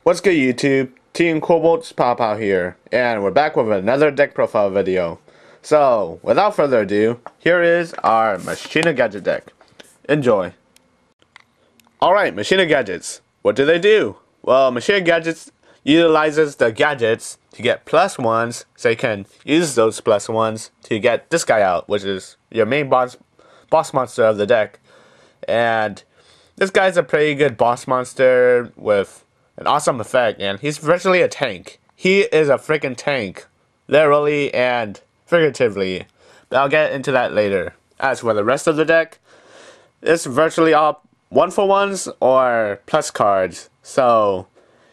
What's good, YouTube? TeamQuillbolt's Pop out here, and we're back with another deck profile video. So, without further ado, here is our Machina Gadget Deck. Enjoy. Alright, Machina Gadgets. What do they do? Well, Machina Gadgets utilizes the gadgets to get +1s, so you can use those +1s to get this guy out, which is your main boss monster of the deck. And this guy's a pretty good boss monster with an awesome effect, and he's virtually a tank. He is a freaking tank, literally and figuratively. But I'll get into that later. As for the rest of the deck, it's virtually all 1-for-1s or plus cards. So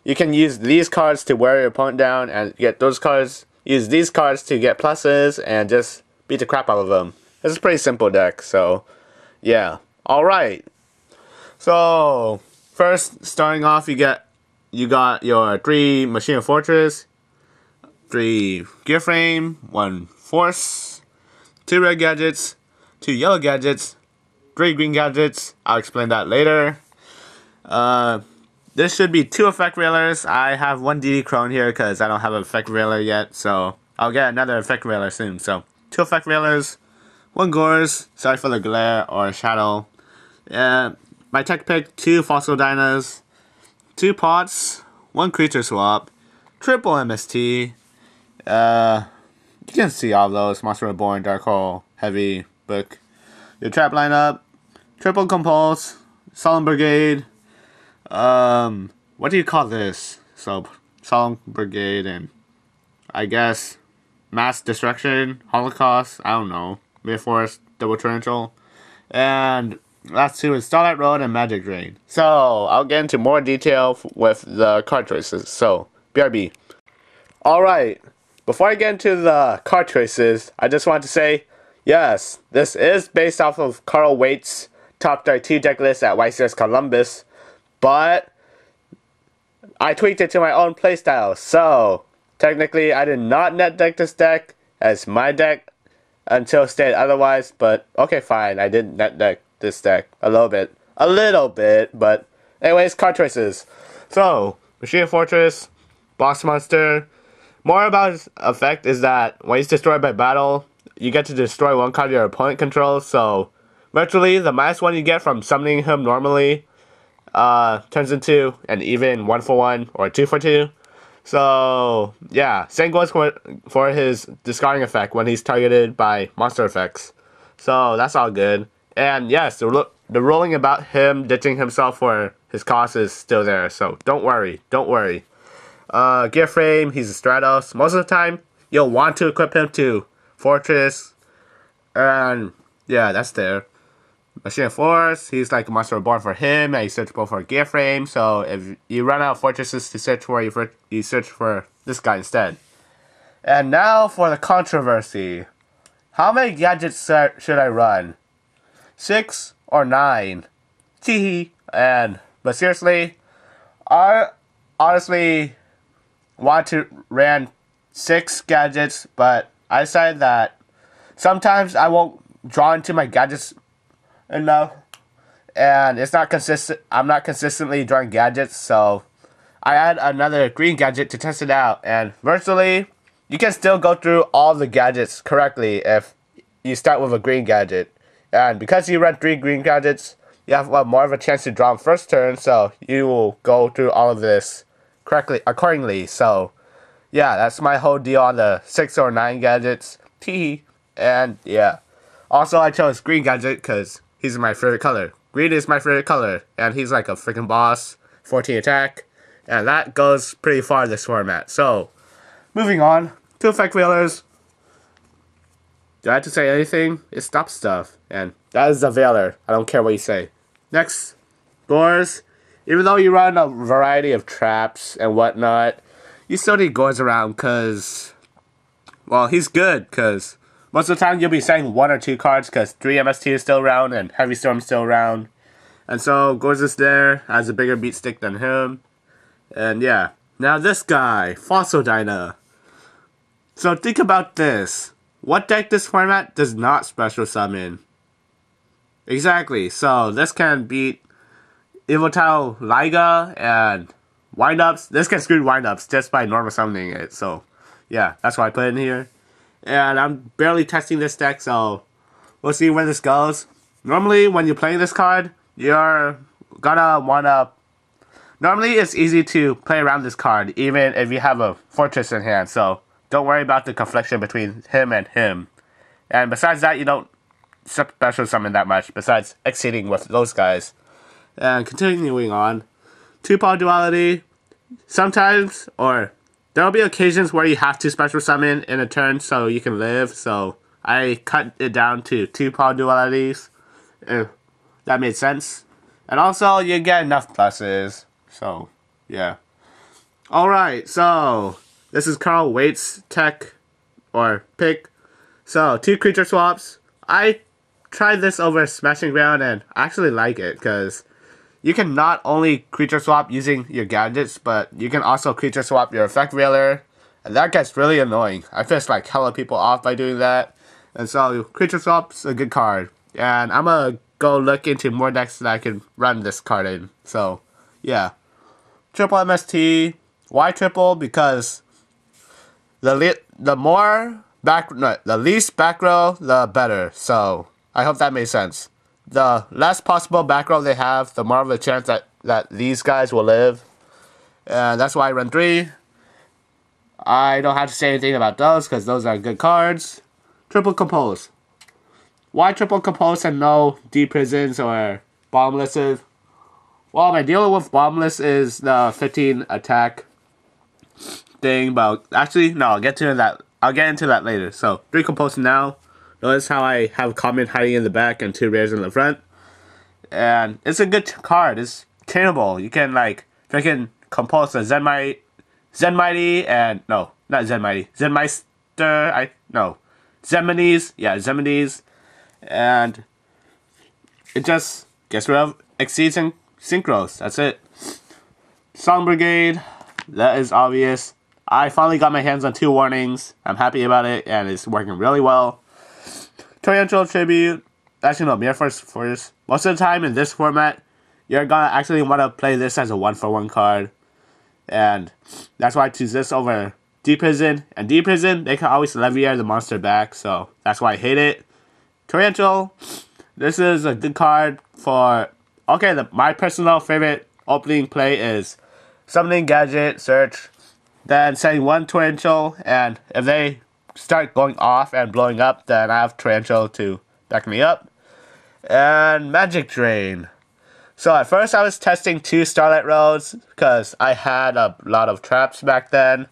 you can use these cards to wear your opponent down and get those cards. Use these cards to get pluses and just beat the crap out of them. It's a pretty simple deck, so yeah. Alright. So first, starting off, you got your 3 Machina Fortress, 3 Gearframe, 1 Force, 2 red gadgets, 2 yellow gadgets, 3 green gadgets. I'll explain that later. This should be 2 effect railers. I have 1 DD Crone here because I don't have an effect railer yet, so I'll get another effect railer soon. So 2 effect railers, 1 Gorz, sorry for the glare or shadow. My tech pick, 2 fossil Dynas, 2 pots, 1 creature swap, triple MST. You can see all those: Monster Reborn, Dark Hole, Heavy, Book. Your trap lineup: triple Compulse, Solemn Brigade. What do you call this? So Solemn Brigade and I guess Mass Destruction, Holocaust. I don't know. Machina Force, double Torriential, and last 2 is Starlight Road and Magic Drain. So I'll get into more detail with the card choices. So BRB. Alright, before I get into the card choices, I just want to say, yes, this is based off of Carl Waite's top 32 deck list at YCS Columbus, but I tweaked it to my own playstyle. So technically I did not net deck this deck as my deck until stated otherwise, but okay, fine, I did net deck this deck a little bit, but anyways, card choices. So Machina Fortress, boss monster. More about his effect is that when he's destroyed by battle, you get to destroy 1 card your opponent controls. So virtually the -1 you get from summoning him normally turns into an even 1-for-1 or 2-for-2. So yeah, same goes for his discarding effect when he's targeted by monster effects. So that's all good. And yes, the ruling about him ditching himself for his cost is still there, so don't worry. Gearframe, he's a Stratos. Most of the time, you'll want to equip him to Fortress, and yeah, that's there. Machina Force, he's like a Monster Reborn for him, and he's searchable for Gearframe, so if you run out of Fortresses to search for, you search for this guy instead. And now for the controversy. How many gadgets should I run? 6 or 9? But seriously, I honestly want to run 6 gadgets, but I decided that sometimes I won't draw into my gadgets enough, and it's not consistent. I'm not consistently drawing gadgets, so I add another green gadget to test it out, and virtually you can still go through all the gadgets correctly if you start with a green gadget. And because you run 3 green gadgets, you have more of a chance to draw them first turn, so you will go through all of this correctly, accordingly. So yeah, that's my whole deal on the 6 or 9 gadgets. And yeah, also I chose green gadget because he's my favorite color. Green is my favorite color, and he's like a freaking boss. 14 attack, and that goes pretty far this format. So moving on, 2 effect wheelers. Do I have to say anything? It stops stuff. And that is the Veiler. I don't care what you say. Next, Gorz. Even though you run a variety of traps and whatnot, you still need Gorz around because, well, he's good because most of the time you'll be saying 1 or 2 cards because 3 MST is still around and Heavy Storm is still around. And so Gorz is there, has a bigger beat stick than him. And yeah. Now this guy, Fossil Dyna. So think about this. What deck this format does not special summon? Exactly, so this can beat Evotile Liga and windups. This can screw windups just by normal summoning it. So, yeah, that's why I put it in here. And I'm barely testing this deck, so we'll see where this goes. Normally, when you're playing this card, you're gonna wanna... Normally, it's easy to play around this card, even if you have a Fortress in hand. So, don't worry about the confliction between him and him. And besides that, you don't special summon that much, besides exceeding with those guys. And continuing on, 2-power Duality. Sometimes, or there will be occasions where you have to special summon in a turn so you can live. So, I cut it down to 2-power Dualities. If that made sense. And also, you get enough pluses. So, yeah. Alright, so this is Carl Waite's tech or pick. So, 2 creature swaps. I tried this over Smashing Ground and I actually like it because you can not only creature swap using your gadgets, but you can also creature swap your effect railer. And that gets really annoying. I pissed like hella people off by doing that. And so, creature swap's a good card. And I'm gonna go look into more decks that I can run this card in. So, yeah. Triple MST. Why triple? Because the least back row, the better. So, I hope that made sense. The less possible back row they have, the more of a chance that these guys will live. And that's why I run 3. I don't have to say anything about those, because those are good cards. Triple Compose. Why triple Compose and no D-Prisons or Bomblesses? Well, my deal with Bombless is the 15 attack thing, but actually, no, I'll get into that later. So, 3 Compose now. Notice how I have Common hiding in the back and 2 rares in the front. And it's a good card. It's chainable. You can, like, freaking compose a Zen Mighty, and, no, not Zen Mighty. Zenmeister, Zeminies. Yeah, Zeminies. And it just gets rid of Exceeds and Synchros. That's it. Song Brigade. That is obvious. I finally got my hands on 2 warnings. I'm happy about it, and it's working really well. Torriential Tribute. Actually, no, Machina Force. Most of the time in this format, you're gonna actually want to play this as a 1-for-1 card. And that's why I choose this over D-Prison. And D-Prison, they can always levier the monster back, so that's why I hate it. Torriential. This is a good card for... Okay, my personal favorite opening play is Summoning Gadget, Search, then setting 1 Torriential, and if they start going off and blowing up, then I have Torriential to back me up. And Magic Drain. So at first I was testing 2 Starlight Roads, because I had a lot of traps back then.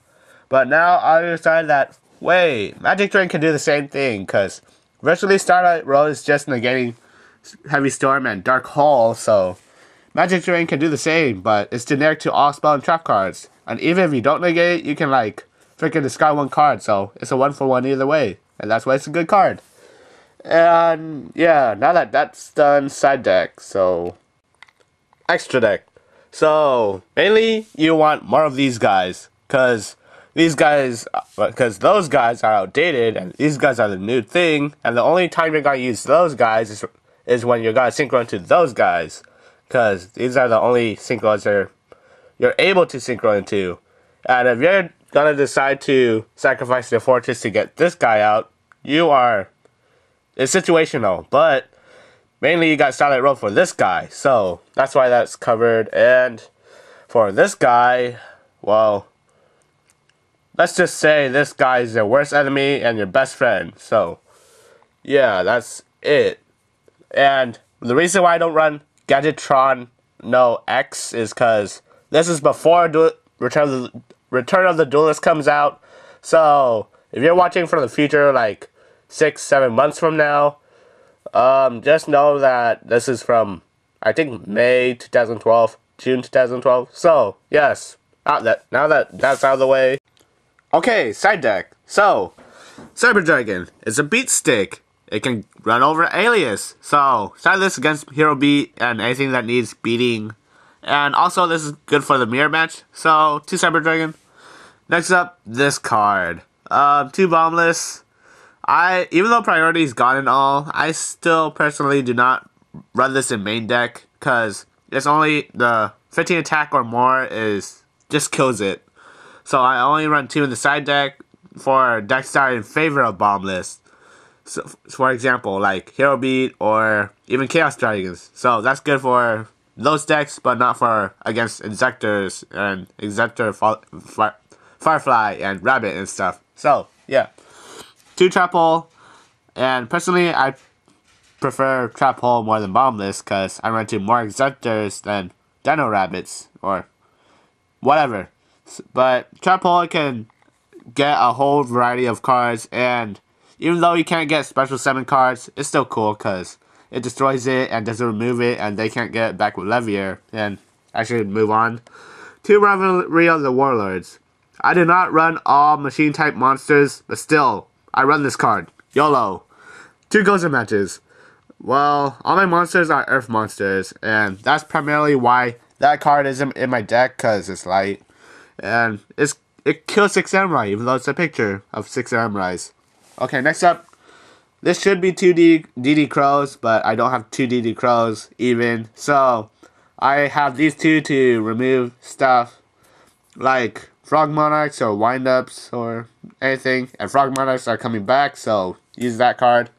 But now I decided that, wait, Magic Drain can do the same thing, because virtually Starlight Road is just negating Heavy Storm and Dark Hole, so Magic Drain can do the same, but it's generic to all spell and trap cards. And even if you don't negate, you can like freaking discard 1 card, so it's a 1-for-1 either way. And that's why it's a good card. And yeah, now that that's done, side deck, so extra deck. So mainly you want more of these guys, because those guys are outdated and these guys are the new thing, and the only time you're gonna use those guys is when you're gonna synchro into those guys, because these are the only synchros you're able to synchro into. And if you're gonna decide to sacrifice the Fortress to get this guy out, it's situational, but mainly you got Starlight Road for this guy, so that's why that's covered. And for this guy, well, let's just say this guy is your worst enemy and your best friend. So yeah, that's it. And the reason why I don't run Gadgetron No X is because this is before Return of the Duelist comes out. So if you're watching from the future, like 6-7 months from now, just know that this is from, I think, May 2012, June 2012. So yes, now that that's out of the way. Okay, side deck. So Cyber Dragon is a beat stick. It can run over Alias. So side this against Hero Beat and anything that needs beating. And also this is good for the mirror match. So 2 Cyber Dragon. Next up, this card. 2 Bombless. Even though priority is gone and all, I still personally do not run this in main deck, because it's only the 15 attack or more is just kills it. So I only run 2 in the side deck for decks that are in favor of bomb lists. So, for example, like Hero Beat or even Chaos Dragons. So that's good for those decks, but not for against Injectors and Firefly and Rabbit and stuff. So yeah, 2 Trap Hole, and personally I prefer Trap Hole more than Bomb List because I run into more Injectors than Dino Rabbits or whatever. But Trap Hole can get a whole variety of cards, and even though you can't get special 7 cards, it's still cool because it destroys it and doesn't remove it, and they can't get it back with Levier. And I should move on to Rivalry of the Warlords. I do not run all machine type monsters, but still, I run this card. YOLO. 2 Gozen matches. Well, all my monsters are Earth monsters, and that's primarily why that card isn't in my deck, because it's light. And it kills 6 Samurai, even though it's a picture of 6 Samurais. Okay, next up. This should be 2 DD Crows, but I don't have 2 DD Crows even. So, I have these 2 to remove stuff like Frog Monarchs or Windups or anything. And Frog Monarchs are coming back, so use that card.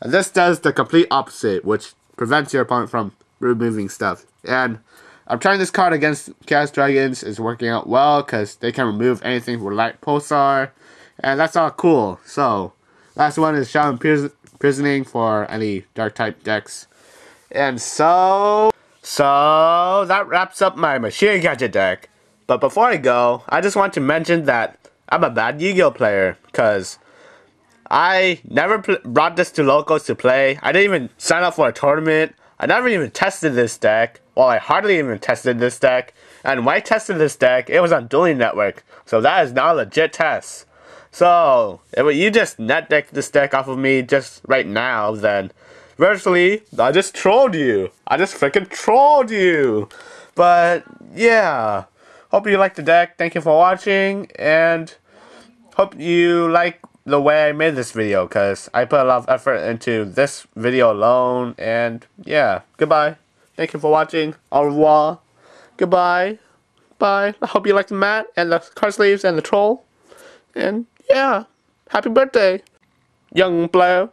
And this does the complete opposite, which prevents your opponent from removing stuff. And I'm trying this card against Chaos Dragons. It's working out well because they can remove anything with Light Pulsar. And that's all cool. So, last one is Shadow Imprisoning for any dark type decks. And so that wraps up my Machina Gadget deck. But before I go, I just want to mention that I'm a bad Yu-Gi-Oh player because I never brought this to locals to play. I didn't even sign up for a tournament. I never even tested this deck. Well, I hardly even tested this deck. And when I tested this deck, it was on Dueling Network. So that is not a legit test. So, if you just net deck this deck off of me just right now, then virtually, I just trolled you. I just freaking trolled you. But, yeah. Hope you liked the deck. Thank you for watching. And hope you like the way I made this video, because I put a lot of effort into this video alone. And, yeah. Goodbye. Thank you for watching. Au revoir. Goodbye. Bye. I hope you liked the mat and the card sleeves and the troll. And yeah, happy birthday, young player.